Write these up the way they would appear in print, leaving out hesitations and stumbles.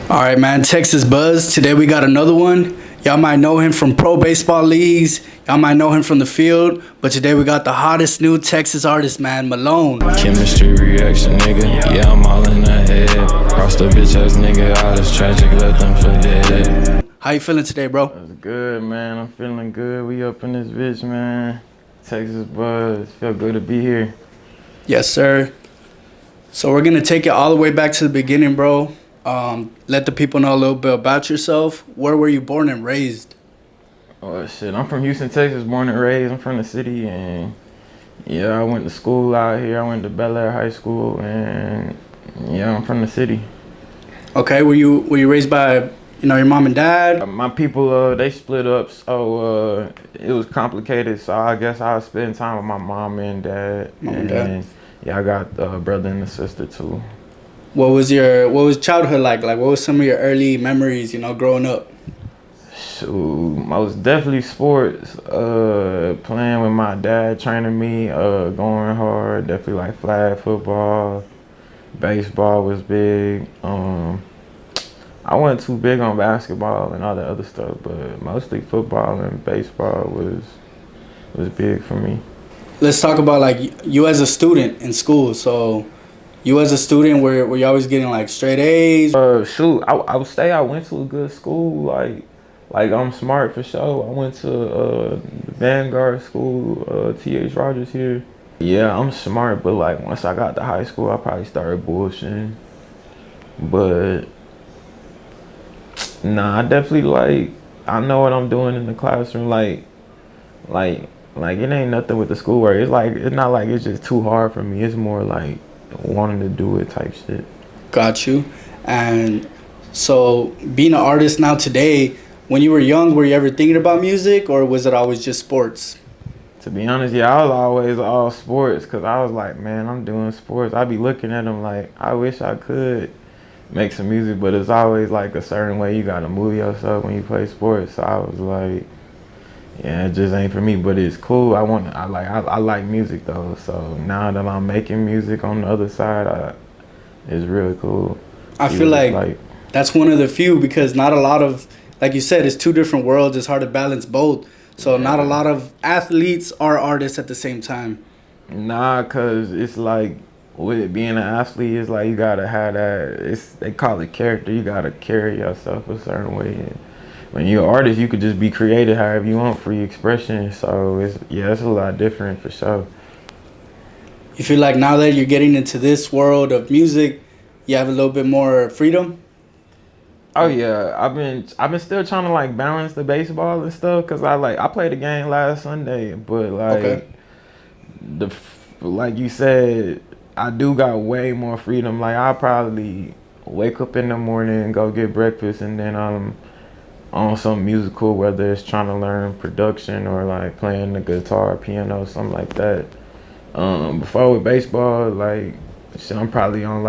All right, man. Texas Buzz. Today we got another one. Y'all might know him from pro baseball leagues. Y'all might know him from the field. But today we got the hottest new Texas artist, man, Malone. Chemistry reaction, nigga. Yeah, I'm all in the head. Cross the bitch ass nigga out. It's tragic, let them for dead. How you feeling today, bro? That's good, man. I'm feeling good. We up in this bitch, man. Texas Buzz. Feel good to be here. Yes, sir. So we're gonna take it all the way back to the beginning, bro. Let the people know a little bit about yourself. Where were you born and raised? Oh shit, I'm from Houston, Texas, born and raised. I'm from the city, and yeah, I went to school out here. I went to Bel Air High School, and yeah, I'm from the city. Okay, were you raised by your mom and dad? My people, they split up, so it was complicated. So I guess I was spending time with my mom and dad. And yeah, I got a brother and a sister too. What was childhood like? Like, what was some of your early memories, growing up? Shoot, most definitely sports. Playing with my dad, training me, going hard. Definitely like flag football. Baseball was big. I wasn't too big on basketball and all the other stuff, but mostly football and baseball was big for me. Let's talk about like you as a student in school. So you as a student, were you always getting like straight A's? Shoot, I would say I went to a good school. Like I'm smart for sure. I went to the Vanguard School, T.H. Rogers here. Yeah, I'm smart, but like once I got to high school, I probably started bullshitting. But nah, I definitely I know what I'm doing in the classroom. Like it ain't nothing with the schoolwork. It's not like it's just too hard for me. It's more like wanting to do it type shit. Got you. And so being an artist now today, when you were young, were you ever thinking about music, or was it always just sports? To be honest, yeah, I was always all sports, because I was like, man, I'm doing sports. I'd be looking at them like, I wish I could make some music, but it's always like a certain way you gotta move yourself when you play sports. So I was like, yeah, it just ain't for me, but it's cool. I like music though. So now that I'm making music on the other side, it's really cool. I feel like that's one of the few, because not a lot of, like you said, it's two different worlds. It's hard to balance both. So yeah. Not a lot of athletes are artists at the same time. Nah, cause it's like with it being an athlete, it's like you gotta have that. They call it character. You gotta carry yourself a certain way. And when you're an artist, you could just be creative however you want, free expression. So it's a lot different for sure. You feel like now that you're getting into this world of music, you have a little bit more freedom? Oh yeah, I've been still trying to like balance the baseball and stuff, cause I played a game last Sunday, but like you said, I do got way more freedom. Like I probably wake up in the morning and go get breakfast, and then on some musical, whether it's trying to learn production or like playing the guitar, piano, something like that. Before with baseball, like shit, I'm probably on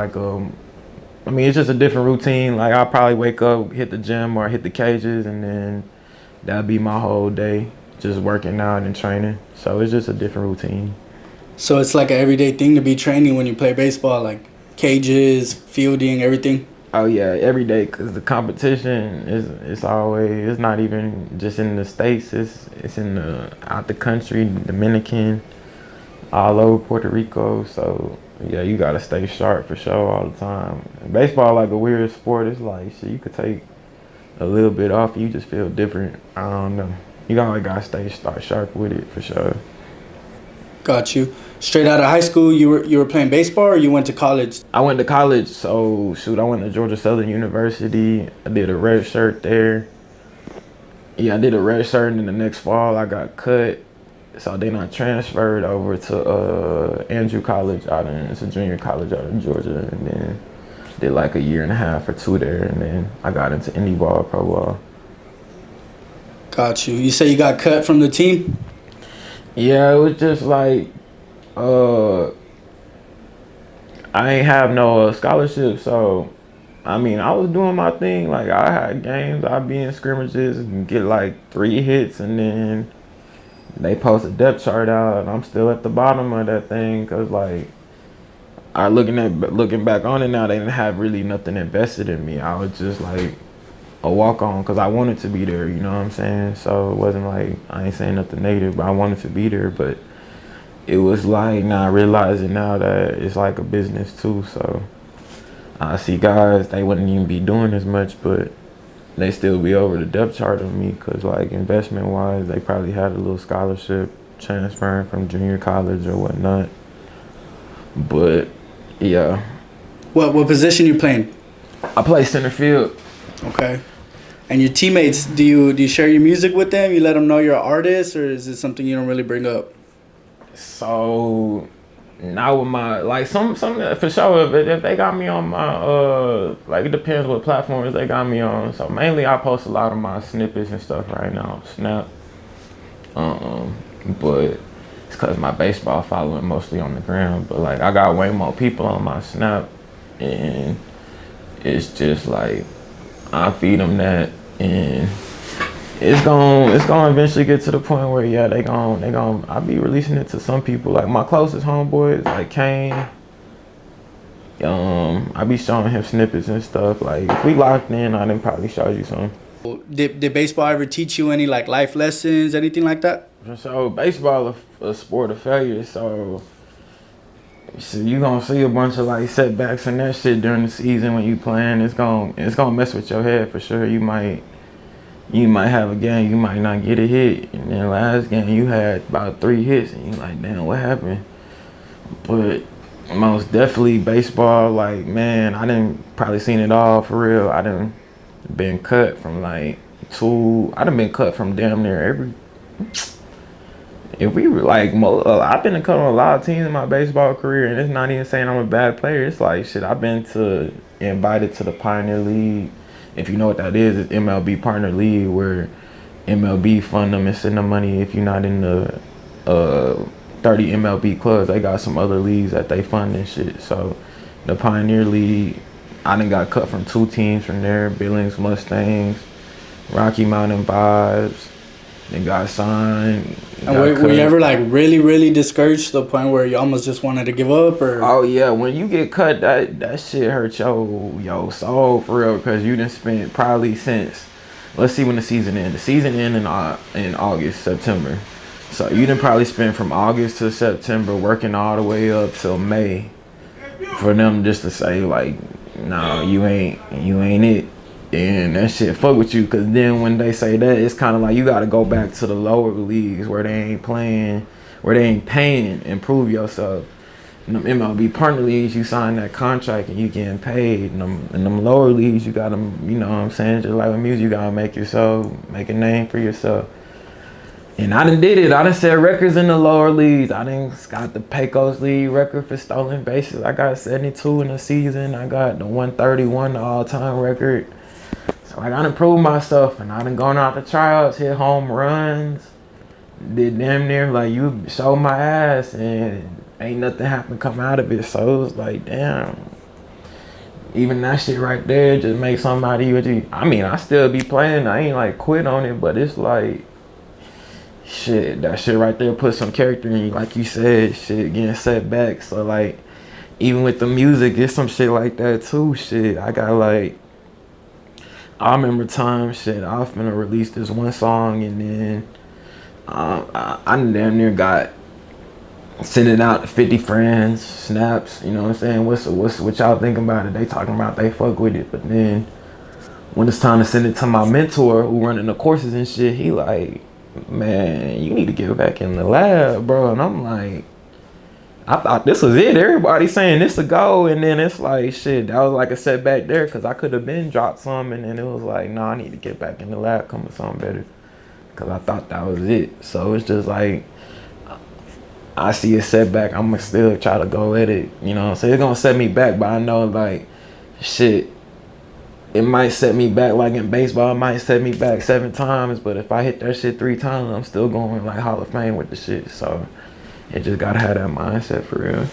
it's just a different routine. Like I'll probably wake up, hit the gym or hit the cages, and then that'll be my whole day, just working out and training. So it's just a different routine. So it's like an everyday thing to be training when you play baseball, like cages, fielding, everything? Oh yeah, every day, because the competition it's not even just in the States, it's in out the country, Dominican, all over Puerto Rico. So yeah, you gotta stay sharp for sure all the time. And baseball like a weird sport. It's like shit, you could take a little bit off, you just feel different. I don't know. You always gotta start sharp with it for sure. Got you. Straight out of high school, you were playing baseball, or you went to college? I went to college, so shoot, I went to Georgia Southern University. I did a red shirt there. Yeah, I did a red shirt, and then the next fall I got cut. So then I transferred over to Andrew College it's a junior college out in Georgia, and then did like a year and a half or two there, and then I got into indie ball, pro ball. Got you. You say you got cut from the team? Yeah, it was just like, I ain't have no scholarship, so I was doing my thing. Like I had games, I'd be in scrimmages and get like 3 hits, and then they post a depth chart out, and I'm still at the bottom of that thing, cause like looking back on it now, they didn't have really nothing invested in me. I was just like a walk on because I wanted to be there. You know what I'm saying? So it wasn't like I ain't saying nothing negative, but I wanted to be there. But it was like now realizing now that it's like a business too. So I see guys they wouldn't even be doing as much, but they still be over the depth chart of me because like investment wise, they probably had a little scholarship transferring from junior college or whatnot. But yeah. What position you playing? I play center field. Okay. And your teammates, do you share your music with them? You let them know you're an artist, or is it something you don't really bring up? So now with my like some for sure if they got me on my like it depends what platforms they got me on. So mainly I post a lot of my snippets and stuff right now on Snap. But it's cause my baseball following mostly on the ground. But like I got way more people on my Snap, and it's just like I feed them that, and it's gonna eventually get to the point where yeah they gon' I be releasing it to some people like my closest homeboys like Kane. I be showing him snippets and stuff. Like if we locked in, I didn't probably show you some. Did baseball ever teach you any like life lessons, anything like that? So baseball a sport of failure. So you gonna see a bunch of like setbacks and that shit during the season when you playing. It's gonna mess with your head for sure. You might have a game, you might not get a hit, and then last game you had about 3 hits, and you like, damn, what happened? But most definitely baseball, like man, I didn't probably seen it all for real. I done been cut from like I done been cut from damn near every. If we were like, I've been cut on a lot of teams in my baseball career, and it's not even saying I'm a bad player. It's like shit. I've been invited to the Pioneer League. If you know what that is, it's MLB Partner League where MLB fund them and send them money if you're not in the 30 MLB clubs. They got some other leagues that they fund and shit. So the Pioneer League, I done got cut from 2 teams from there, Billings Mustangs, Rocky Mountain Vibes. They got signed. And were you ever like really, really discouraged to the point where you almost just wanted to give up? Or oh yeah, when you get cut, that shit hurt your soul for real, because you done spent probably since, let's see when the season ends. The season ends in August, September. So you done probably spent from August to September working all the way up till May for them just to say like, no, you ain't it. And that shit fuck with you, because then when they say that, it's kind of like you got to go back to the lower leagues where they ain't playing, where they ain't paying and prove yourself. In them MLB partner leagues, you sign that contract and you getting paid. In them lower leagues, you got to, you know what I'm saying, just like with music, you got to make a name for yourself. And I done did it. I done set records in the lower leagues. I done got the Pecos League record for stolen bases. I got 72 in the season. I got the 131, the all-time record. Like I done proved myself, and I done gone out to tryouts, hit home runs, did damn near like you showed my ass, and ain't nothing happened come out of it. So it was like, damn, even that shit right there just make somebody with you. I mean, I still be playing. I ain't like quit on it, but it's like, shit, that shit right there put some character in you. Like you said, shit, getting set back. So like, even with the music, it's some shit like that too. Shit, I got like. I remember time, shit, I was finna release this one song, and then I damn near got sending out to 50 friends, snaps, you know what I'm saying? What y'all think about it? They talking about they fuck with it, but then when it's time to send it to my mentor who running the courses and shit, he like, man, you need to get back in the lab, bro. And I'm like, I thought this was it. Everybody saying this a go, and then it's like, shit, that was like a setback there, because I could have been dropped some, and then it was like, nah, I need to get back in the lab, come with something better, because I thought that was it. So it's just like, I see a setback, I'm gonna still try to go at it, you know what I'm saying? It's gonna set me back, but I know like, shit, it might set me back like in baseball, it might set me back 7 times, but if I hit that shit 3 times, I'm still going like Hall of Fame with the shit. So you just gotta have that mindset for real.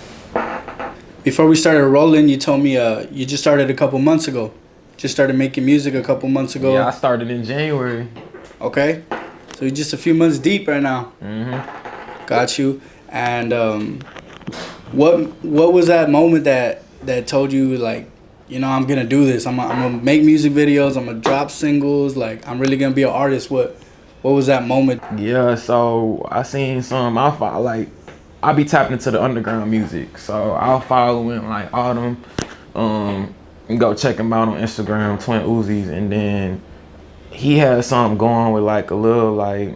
Before we started rolling, you told me you just started a couple months ago. Just started making music a couple months ago. Yeah, I started in January. Okay. So you're just a few months deep right now. Mm-hmm. Got you. And What was that moment that told you, like, you know, I'm gonna do this. I'm gonna make music videos. I'm gonna drop singles. Like, I'm really gonna be an artist. What was that moment? Yeah, so I seen some. I be tapping into the underground music, so I'll follow in like Autumn, and go check him out on Instagram, Twin Uzis, and then he had something going with like a little like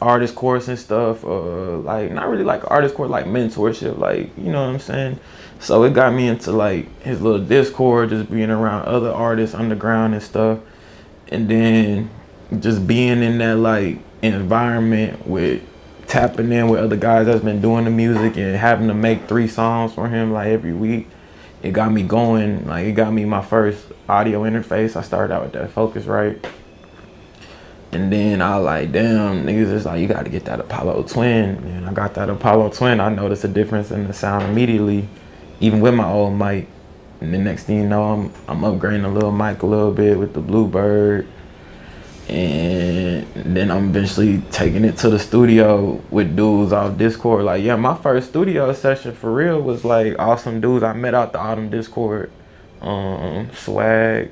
artist course and stuff. Like not really like artist course, like mentorship, like you know what I'm saying. So it got me into like his little Discord, just being around other artists underground and stuff, and then just being in that like environment with tapping in with other guys that's been doing the music and having to make 3 songs for him like every week. It got me going. Like it got me my first audio interface. I started out with that Focusrite. And then I like, damn, niggas is like, you gotta get that Apollo Twin. And I got that Apollo Twin. I noticed a difference in the sound immediately, even with my old mic. And the next thing you know, I'm upgrading the little mic a little bit with the Bluebird. And then I'm eventually taking it to the studio with dudes off Discord. Like, yeah, my first studio session for real was like awesome dudes I met out the Autumn Discord. Swagski.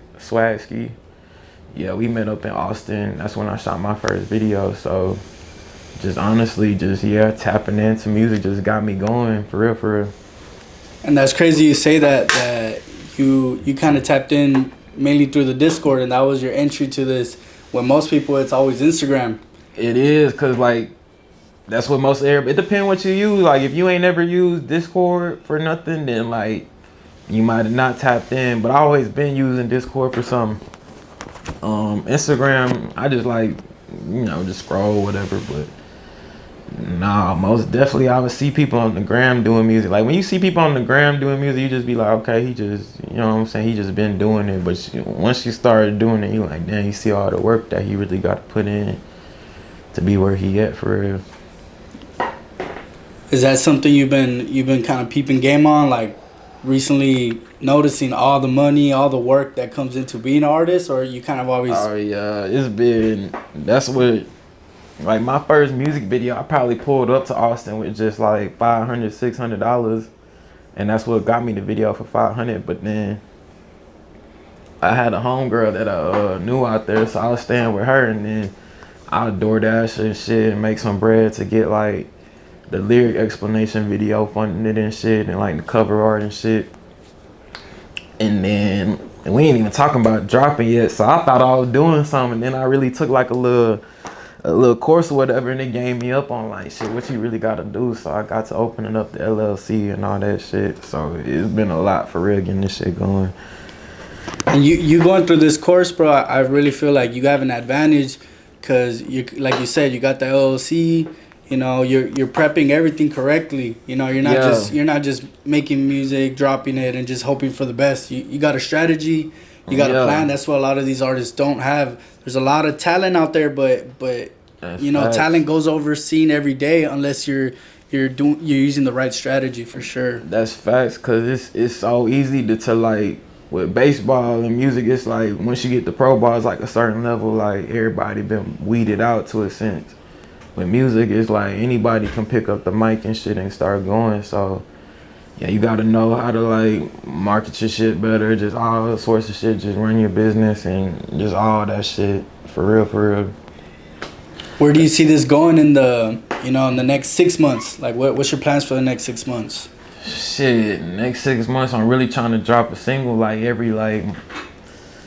Yeah, we met up in Austin. That's when I shot my first video. So just honestly, yeah, tapping into music just got me going for real, for real. And that's crazy you say that you kind of tapped in mainly through the Discord, and that was your entry to this. When most people, it's always Instagram. It is, cause like that's what most everybody. It depends what you use. Like if you ain't never used Discord for nothing, then like you might have not tapped in. But I always been using Discord for something. Instagram, I just like, you know, just scroll whatever. But nah, most definitely I would see people on the gram doing music. Like when you see people on the gram doing music, you just be like, okay, he just, you know what I'm saying, he just been doing it. But once you started doing it, you like, damn, you see all the work that he really got to put in to be where he at for real. Is that something you've been kind of peeping game on, like recently noticing all the money, all the work that comes into being an artist, or you kind of always? Oh yeah, it's been, that's what, like my first music video, I probably pulled up to Austin with just like $500, $600, and that's what got me the video for $500. But then I had a homegirl that I knew out there, so I was staying with her, and then I would DoorDash and shit and make some bread to get like the lyric explanation video funded and shit, and like the cover art and shit. And then we ain't even talking about dropping yet, so I thought I was doing something, and then I really took like a little course or whatever, and it gave me up on like shit, what you really gotta do. So I got to opening up the LLC and all that shit. So it's been a lot for real getting this shit going. And you going through this course, bro, I really feel like you have an advantage, because you, like you said, you got the LLC. You know, you're prepping everything correctly. You know, you're not just making music, dropping it, and just hoping for the best. You got a strategy, you got a plan. That's what a lot of these artists don't have. There's a lot of talent out there, but you know, talent goes overseen every day unless you're using the right strategy, for sure. That's facts, cause it's so easy to like with baseball and music. It's like once you get the pro ball, it's like a certain level. Like everybody been weeded out to a sense. With music, it's like anybody can pick up the mic and shit and start going. So yeah, you gotta know how to like market your shit better, just all sorts of shit, just run your business and just all that shit, for real, for real. Where do you see this going in the next 6 months? Like what's your plans for the next 6 months? Shit, next 6 months I'm really trying to drop a single like every, like,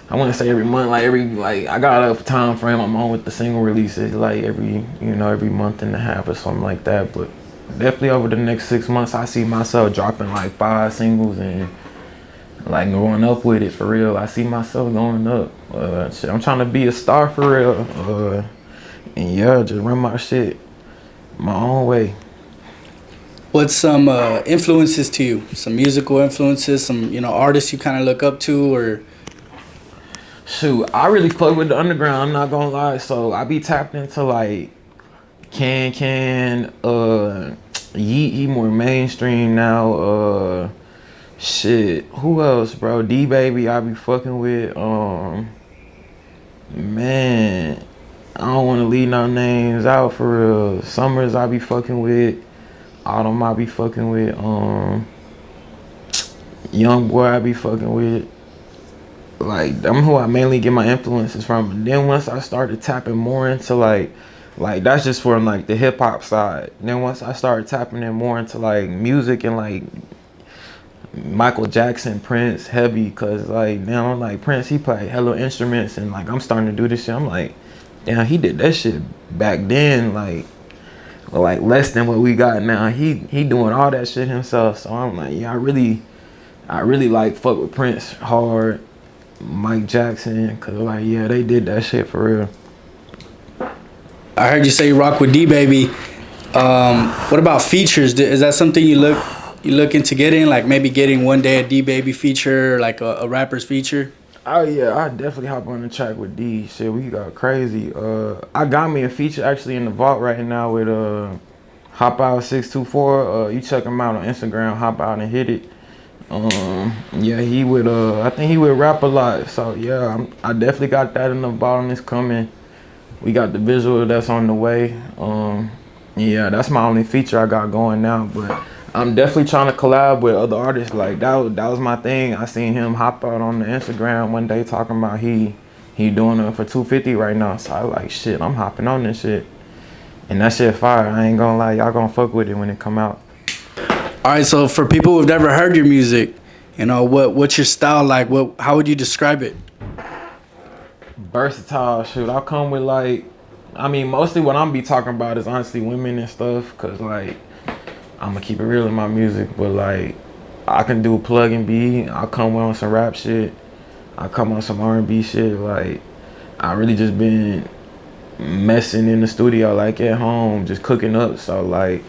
I wouldn't say every month, like every, like I got a time frame I'm on with the single releases, like every month and a half or something like that. But definitely over the next 6 months, I see myself dropping like 5 singles and like going up with it, for real. I see myself going up. Shit, I'm trying to be a star for real. And yeah, just run my shit my own way. What's some influences to you? Some musical influences, some artists you kind of look up to, or? Shoot, I really fuck with the underground, I'm not gonna lie. So I be tapped into like Yeet, he more mainstream now. Shit, who else, bro? D Baby I be fucking with. Man, I don't wanna leave no names out for real. Summers I be fucking with. Autumn I be fucking with. young boy I be fucking with. Like, them who I mainly get my influences from. And then once I started tapping more into like that's just from like the hip hop side. Then once I started tapping in more into like music and like Michael Jackson, Prince, heavy, cause like now like Prince, he played hella instruments, and like I'm starting to do this shit. I'm like, damn, he did that shit back then, like less than what we got now. He doing all that shit himself. So I'm like, yeah, I really like fuck with Prince hard, Mike Jackson, cause like yeah, they did that shit for real. I heard you say you rock with D Baby. What about features? Is that something you looking to get in? Like maybe getting one day a D Baby feature, like a rapper's feature? Oh yeah, I definitely hop on the track with D. Shit, we got crazy. I got me a feature actually in the vault right now with Hop Out 624. You check him out on Instagram, Hop Out and Hit It. Yeah, he would I think he would rap a lot. So yeah, I definitely got that in the vault and it's coming. We got the visual that's on the way. Yeah, that's my only feature I got going now, but I'm definitely trying to collab with other artists. Like that was my thing. I seen him hop out on the Instagram one day talking about he doing it for 250 right now. So I like shit, I'm hopping on this shit. And that shit fire. I ain't gonna lie, y'all gonna fuck with it when it come out. All right, so for people who've never heard your music, you know, what's your style like? How would you describe it? Versatile, shoot. I come with like, I mean, mostly what I'm be talking about is honestly women and stuff, cause like I'm gonna keep it real in my music, but like I can do plug and B. I come on some rap shit. I come on some R&B shit. Like I really just been messing in the studio, like at home, just cooking up. So like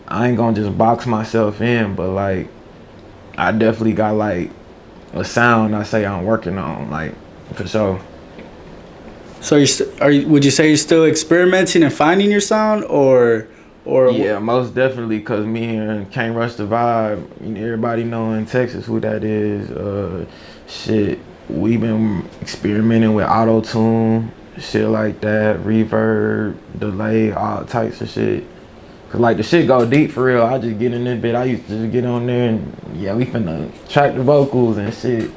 I ain't gonna just box myself in, but like I definitely got like a sound I say I'm working on, like for sure. So would you say you're still experimenting and finding your sound, or yeah, most definitely, cause me and Can't Rush the Vibe, you know, everybody know in Texas who that is. Shit, we been experimenting with auto tune, shit like that, reverb, delay, all types of shit. Cause like the shit go deep for real. I just get in this bit. I used to just get on there and yeah, we finna track the vocals and shit.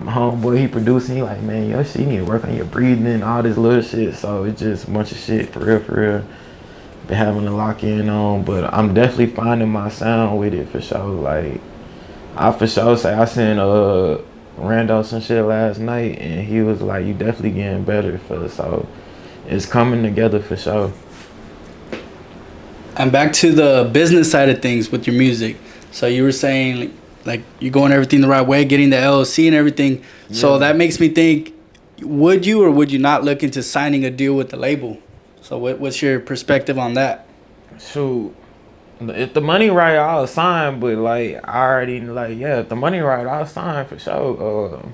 My homeboy, he producing, he like, man, yo shit, you need to work on your breathing and all this little shit. So it's just a bunch of shit for real. Been having to lock in on, but I'm definitely finding my sound with it for sure. Like I for sure say I sent Rando some shit last night and he was like, you definitely getting better for so it's coming together for sure. And back to the business side of things with your music. So you were saying like you're going everything the right way, getting the LLC and everything. Yeah. So that makes me think, would you or would you not look into signing a deal with the label? So what's your perspective on that? Shoot, if the money right, I'll sign. But like I already like, yeah, if the money right, I'll sign for sure.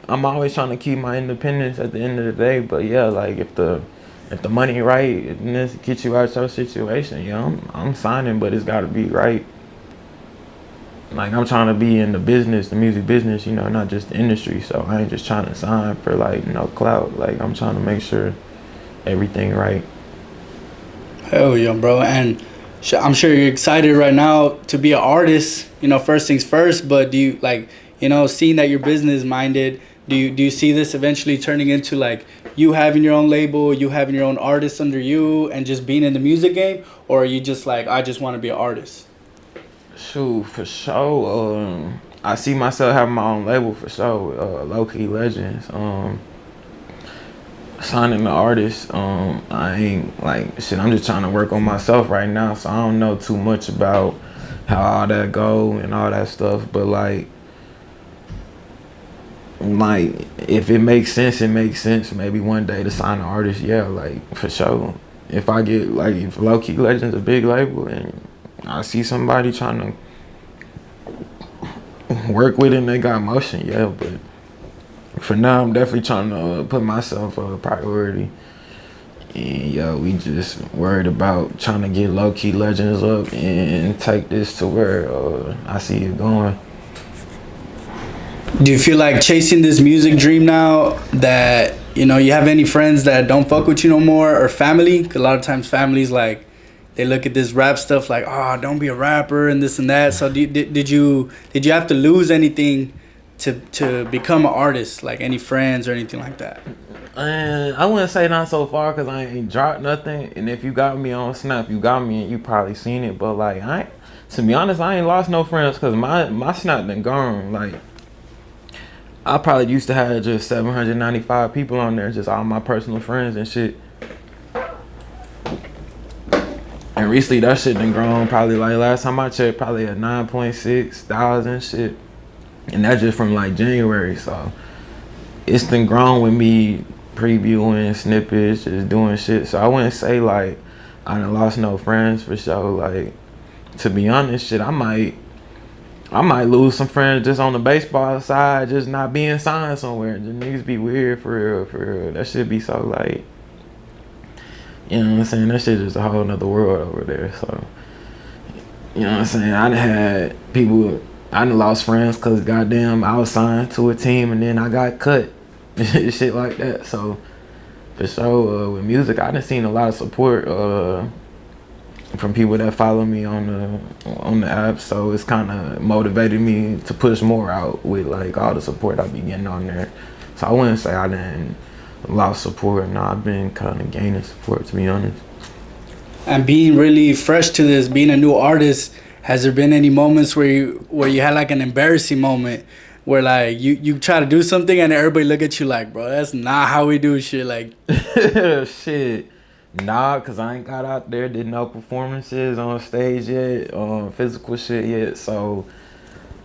I'm always trying to keep my independence at the end of the day. But yeah, like if the money right, and this get you out your situation, you know, I'm signing, but it's got to be right. Like I'm trying to be in the business, the music business, you know, not just the industry. So I ain't just trying to sign for like no clout. Like I'm trying to make sure everything right. Hell yeah, bro. And I'm sure you're excited right now to be an artist, you know, first things first. But do you like, you know, seeing that you're business minded, do you see this eventually turning into like you having your own label, you having your own artists under you and just being in the music game? Or are you just like, I just want to be an artist? Shoot, for sure. I see myself having my own label for sure. Low Key Legends. Signing the artist. I ain't like shit. I'm just trying to work on myself right now, so I don't know too much about how all that go and all that stuff. But like if it makes sense, it makes sense. Maybe one day to sign an artist, yeah, like for sure. If I get like if Low Key Legends a big label and I see somebody trying to work with it and they got motion, yeah, but for now I'm definitely trying to put myself a priority. And yo, we just worried about trying to get Low Key Legends up and take this to where I see it going. Do you feel like chasing this music dream now that, you know, you have any friends that don't fuck with you no more or family? 'Cause a lot of times families like, they look at this rap stuff like, oh, don't be a rapper and this and that. So did you have to lose anything to become an artist, like any friends or anything like that? I wouldn't say not so far because I ain't dropped nothing. And if you got me on Snap, you got me and you probably seen it. But like, to be honest, I ain't lost no friends because my Snap done gone. Like, I probably used to have just 795 people on there, just all my personal friends and shit. And recently that shit done grown. Probably like last time I checked, probably at 9.6 thousand shit. And that's just from like January. So it's been grown with me previewing snippets, just doing shit. So I wouldn't say like I done lost no friends for sure. Like, to be honest, shit, I might lose some friends just on the baseball side, just not being signed somewhere. The niggas be weird for real. That shit be so like, you know what I'm saying? That shit just a whole nother world over there. So, you know what I'm saying? I done had people, I done lost friends because goddamn I was signed to a team and then I got cut. Shit like that. So for sure, with music, I done seen a lot of support from people that follow me on the app. So it's kind of motivated me to push more out with like all the support I be getting on there. So I wouldn't say I done lost support. No, I've been kind of gaining support, to be honest. And being really fresh to this, being a new artist, has there been any moments where you had like an embarrassing moment where like you try to do something and everybody look at you like, bro, that's not how we do shit, like? Shit, nah, cause I ain't got out there, did no performances on stage yet, physical shit yet. So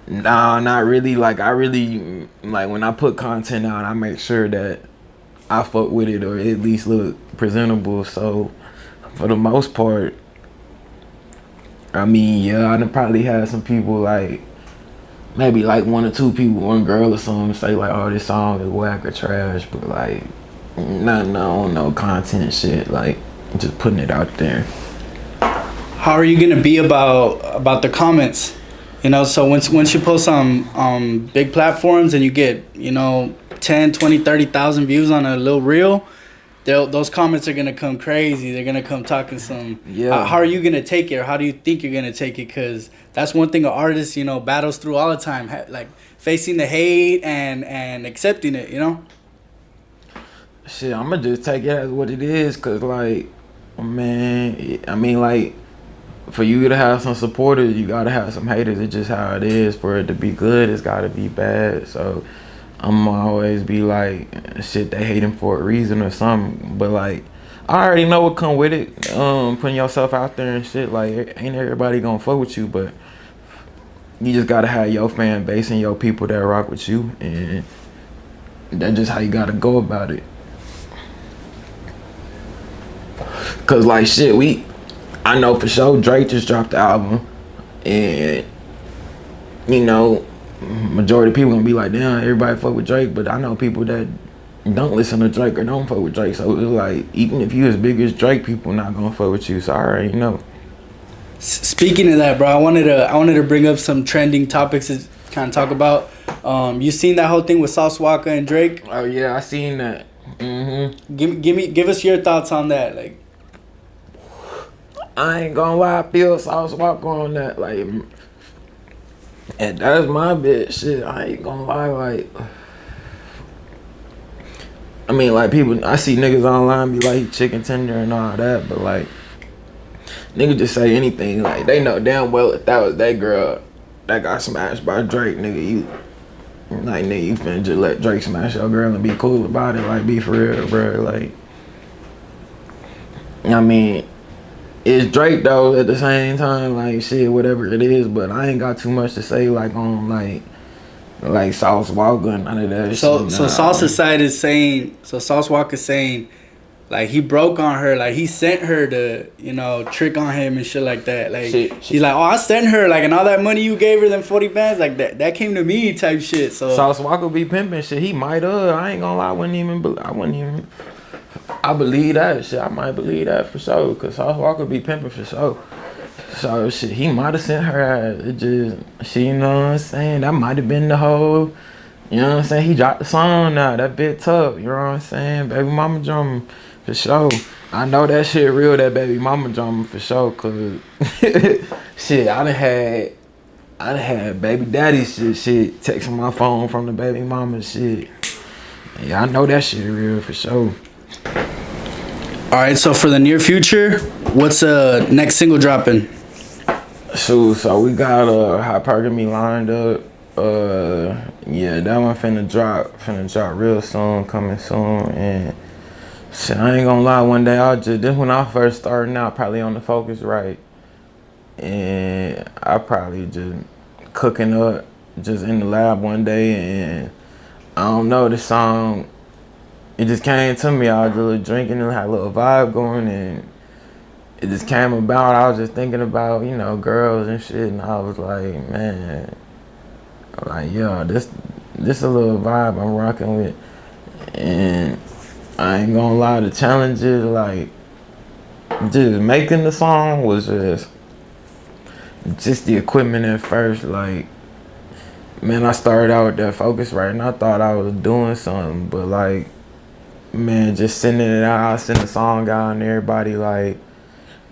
nah, not really. Like, I really, like, when I put content out, I make sure that I fuck with it or at least look presentable. So for the most part, I mean, yeah, I done probably had some people like, maybe like one or two people, one girl or something, say like, oh, this song is whack or trash, but like, no content shit, like just putting it out there. How are you gonna be about the comments? You know, so once you post on big platforms and you get, you know, 10, 20, 30,000 views on a little reel, those comments are gonna come crazy. They're gonna come talking some. Yeah. How are you gonna take it, or how do you think you're gonna take it? Because that's one thing an artist, you know, battles through all the time, like facing the hate and accepting it. You know. Shit, I'm gonna just take it as what it is, cause like, man, I mean, like, for you to have some supporters, you gotta have some haters. It's just how it is. For it to be good, it's gotta be bad. So I'm always be like, shit, they hating for a reason or something. But like, I already know what come with it. Putting yourself out there and shit. Like, ain't everybody gonna fuck with you, but you just gotta have your fan base and your people that rock with you, and that's just how you gotta go about it. Cause like shit, I know for sure Drake just dropped the album, and you know, majority of people gonna be like, damn, everybody fuck with Drake, but I know people that don't listen to Drake or don't fuck with Drake. So it's like, even if you as big as Drake, people not gonna fuck with you. So I already know. Speaking of that, bro, I wanted to bring up some trending topics to kind of talk about. You seen that whole thing with Sauce Walka and Drake? Oh yeah, I seen that. Give us your thoughts on that, like. I ain't gonna lie, I feel Sauce Walka on that, like, and that's my bitch. Shit, I ain't gonna lie, like, I mean, like, people, I see niggas online be like, he chicken tender and all that, but like, niggas just say anything. Like, they know damn well if that was that girl that got smashed by Drake, nigga, you finna just let Drake smash your girl and be cool about it. Like, be for real, bro. Like, I mean, it's Drake though at the same time, like, shit, whatever it is, but I ain't got too much to say like on like Sauce Walka and none of that so shit. So Sauce's side is saying, Sauce Walka's saying, like, he broke on her, like, he sent her to, you know, trick on him and shit like that. Like, she's like, oh, I sent her, like, and all that money you gave her, them 40 bands, like, that came to me type shit. So Sauce Walka be pimping shit. He might I ain't gonna lie, I believe that shit. I might believe that for sure, cause Sauce Walka be pimping for sure. So shit, he might have sent her. It just, she, you know what I'm saying? That might have been the whole, You know what I'm saying? He dropped the song now. That bit tough. You know what I'm saying? Baby mama drama for sure. I know that shit real, that baby mama drama for sure. Cause shit, I done had baby daddy shit texting my phone from the baby mama shit. Yeah, I know that shit real for sure. All right, so for the near future, what's next single dropping? So we got hypergamy lined up. Yeah, that one finna drop real soon, coming soon. And shit, I ain't gonna lie, one day this when I first starting out, probably on the Focus Right. And I probably just cooking up just in the lab one day, and I don't know, the song, it just came to me. I was just drinking and had a little vibe going, and it just came about. I was just thinking about, you know, girls and shit, and I was like, man, like, yo, this a little vibe I'm rocking with. And I ain't gonna lie, the challenges, like, just making the song was just the equipment at first. Like, man, I started out with that Focus Right, and I thought I was doing something, but like, man, just sending it out, I send the song out, and everybody like,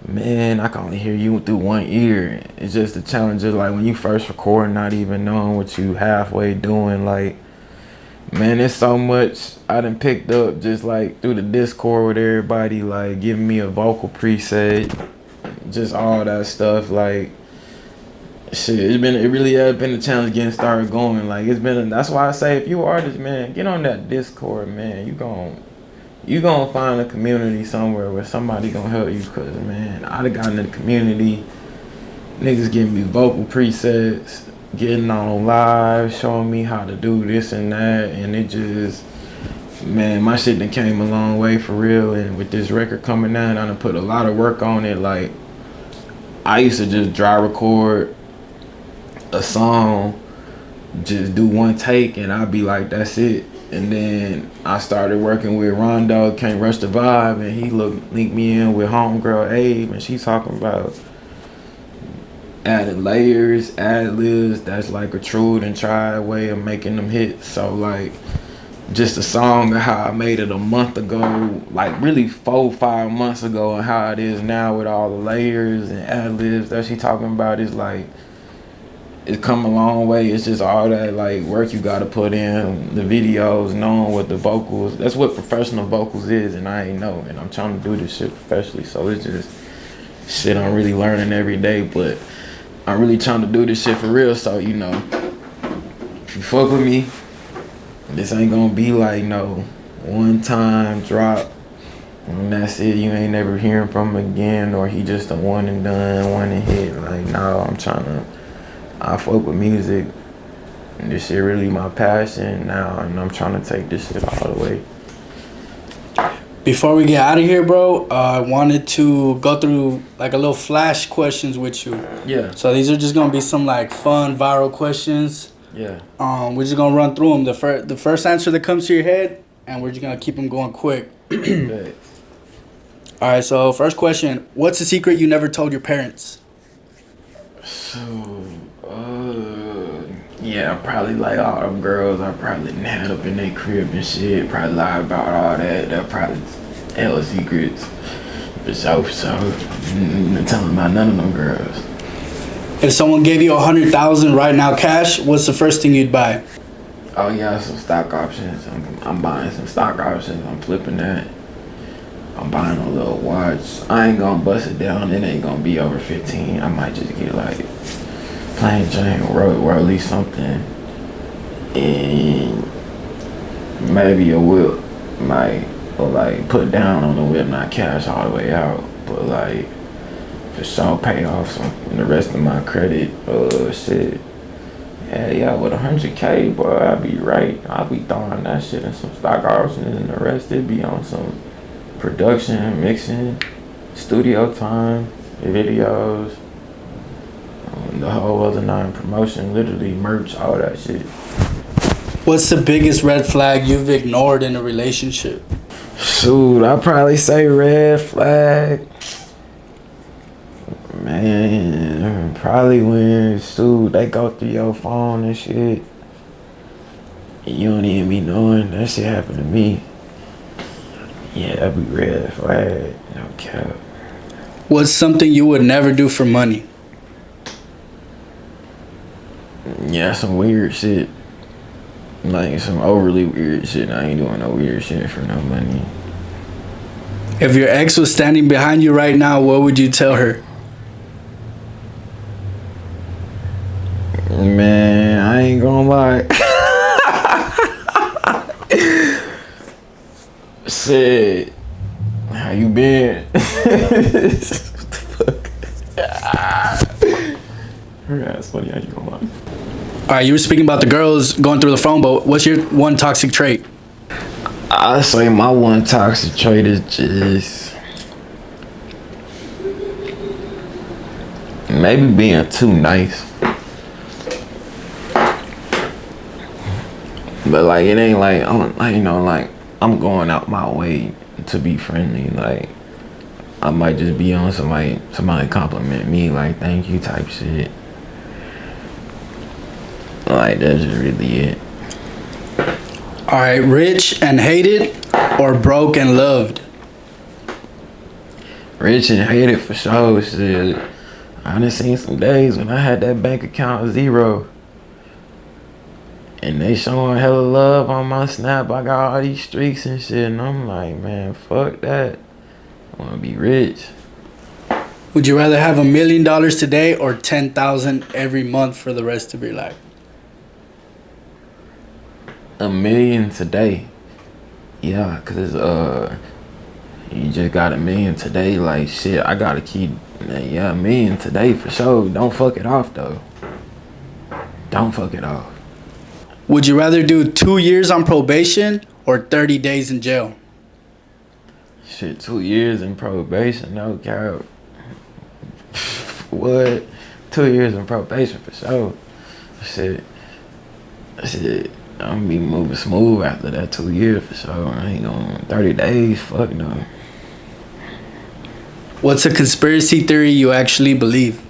man, I can only hear you through one ear. It's just the challenge of like when you first record, not even knowing what you halfway doing. Like, man, there's so much I done picked up just like through the Discord with everybody, like giving me a vocal preset, just all that stuff. Like, shit, it really has been a challenge getting started going. Like, that's why I say, if you artist, man, get on that Discord, man. You gonna find a community somewhere where somebody gonna help you. Cause man, I done gotten in the community, niggas giving me vocal presets, getting on live, showing me how to do this and that, and it just, man, my shit done came a long way for real. And with this record coming out, I done put a lot of work on it. Like, I used to just dry record a song, just do one take, and I'd be like, that's it. And then I started working with Rondo, Can't Rush the Vibe, and he linked me in with homegirl Abe, and she's talking about added layers, ad-libs. That's like a true and tried way of making them hits. So like, just a song of how I made it a month ago, like really 4-5 months ago, and how it is now with all the layers and ad-libs that she talking about is like, it's come a long way. It's just all that like work you gotta put in, the videos, knowing what the vocals, that's what professional vocals is, and I ain't know, and I'm trying to do this shit professionally. So it's just shit I'm really learning every day, but I'm really trying to do this shit for real. So, you know, if you fuck with me, this ain't gonna be like no one time drop and that's it, you ain't never hearing from him again, or he just a one and done, one and hit. Like, no, I fuck with music, and this shit really my passion now, and I'm trying to take this shit all the way. Before we get out of here, bro, I wanted to go through like a little flash questions with you. Yeah. So these are just gonna be some like fun viral questions. Yeah. We're just gonna run through them. The first answer that comes to your head, and we're just gonna keep them going quick. All right. So first question: what's a secret you never told your parents? So, yeah, probably like all them girls I probably had up in their crib and shit. Probably lie about all that. That probably hella secrets. For sure. Not telling about none of them girls. If someone gave you 100,000 right now cash, what's the first thing you'd buy? Oh yeah, some stock options. I'm buying some stock options. I'm flipping that. I'm buying a little watch. I ain't gonna bust it down. It ain't gonna be over 15. I might just get like plain Jane Rolly something, and maybe a whip. Or like put down on the whip, not cash all the way out, but like for sure pay off the rest of my credit. Shit. Yeah, with 100K, boy, I'd be right. I'll be throwing that shit in some stock options, and the rest it'd be on some production, mixing, studio time, videos, the whole other promotion, literally merch, all that shit. What's the biggest red flag you've ignored in a relationship? Shoot, I'd probably say red flag. Man, probably when, they go through your phone and shit. You don't even be knowing that shit happened to me. Yeah, that'd be red flag. No cap. What's something you would never do for money? Yeah, some weird shit. Like some overly weird shit. I ain't doing no weird shit for no money. If your ex was standing behind you right now, what would you tell her? Man, I ain't gonna lie. Shit. How you been? What the fuck? That's funny, how you gonna lie? Alright, you were speaking about the girls going through the phone, but what's your one toxic trait? I say my one toxic trait is just maybe being too nice. But like it ain't like I'm going out my way to be friendly. Like I might just be on somebody compliment me like thank you type shit. Like that's just really it. Alright, rich and hated or broke and loved? Rich and hated for sure. Shit. I done seen some days when I had that bank account zero. And they showing hella love on my Snap. I got all these streaks and shit. And I'm like, man, fuck that. I want to be rich. Would you rather have $1 million today or 10,000 every month for the rest of your life? $1 million today. Yeah, cause you just got $1 million today. Like shit, I gotta keep. Yeah, $1 million today for sure. Don't fuck it off though. Don't fuck it off. Would you rather do 2 years on probation or 30 days in jail? Shit, 2 years in probation, no cap. What? 2 years in probation for sure. Shit, I'm gonna be moving smooth after that 2 years for sure. I ain't going 30 days, fuck no. What's a conspiracy theory you actually believe?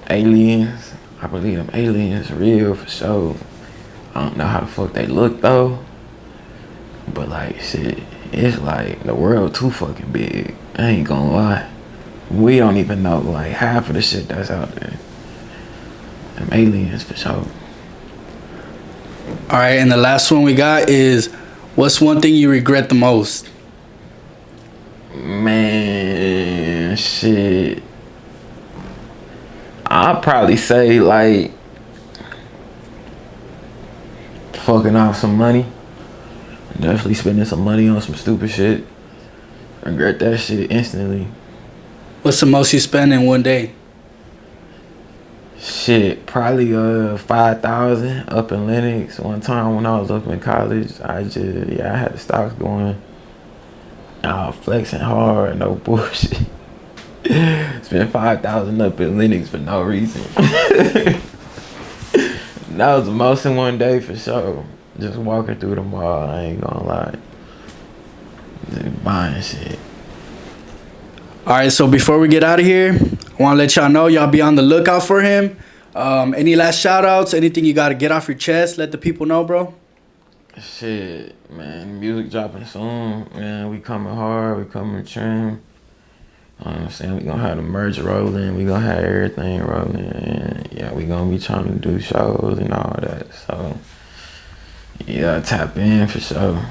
Aliens. I believe them aliens real for sure. I don't know how the fuck they look though. But like shit, it's like the world too fucking big. I ain't gonna lie. We don't even know like half of the shit that's out there. Them aliens for sure. Alright, and the last one we got is, what's one thing you regret the most? Man, shit. I'll probably say like fucking off some money. Definitely spending some money on some stupid shit. Regret that shit instantly. What's the most you spend in one day? Shit, probably 5,000 up in Lenox. One time when I was up in college, I had the stocks going. I was flexing hard, no bullshit. Spent 5,000 up in Lenox for no reason. That was the most in one day for sure. Just walking through the mall, I ain't gonna lie. Just buying shit. Alright, so before we get out of here, I want to let y'all know, y'all be on the lookout for him. Any last shout outs, anything you got to get off your chest, let the people know, bro? Shit, man, music dropping soon, man. We coming hard, we coming trim. I'm saying we gonna have the merch rolling, we gonna have everything rolling, and yeah, we gonna be trying to do shows and all that. So yeah, tap in for sure.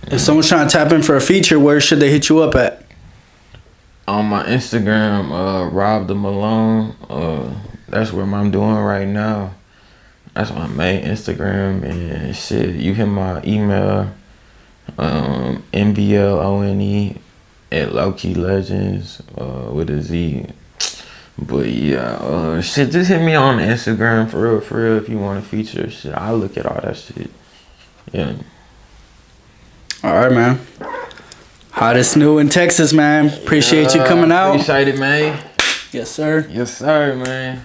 If someone's trying to tap in for a feature, where should they hit you up at? On my Instagram, ROBTHEMALONE. That's what I'm doing right now. That's my main Instagram and shit. You hit my email, Mvlone at Lowkey Legends with a Z. But yeah, shit, just hit me on Instagram for real if you want to feature shit. I'll look at all that shit. Yeah. All right, man. Hottest new in Texas, man. Appreciate you coming out. Appreciate it, man. Yes, sir. Yes, sir, man.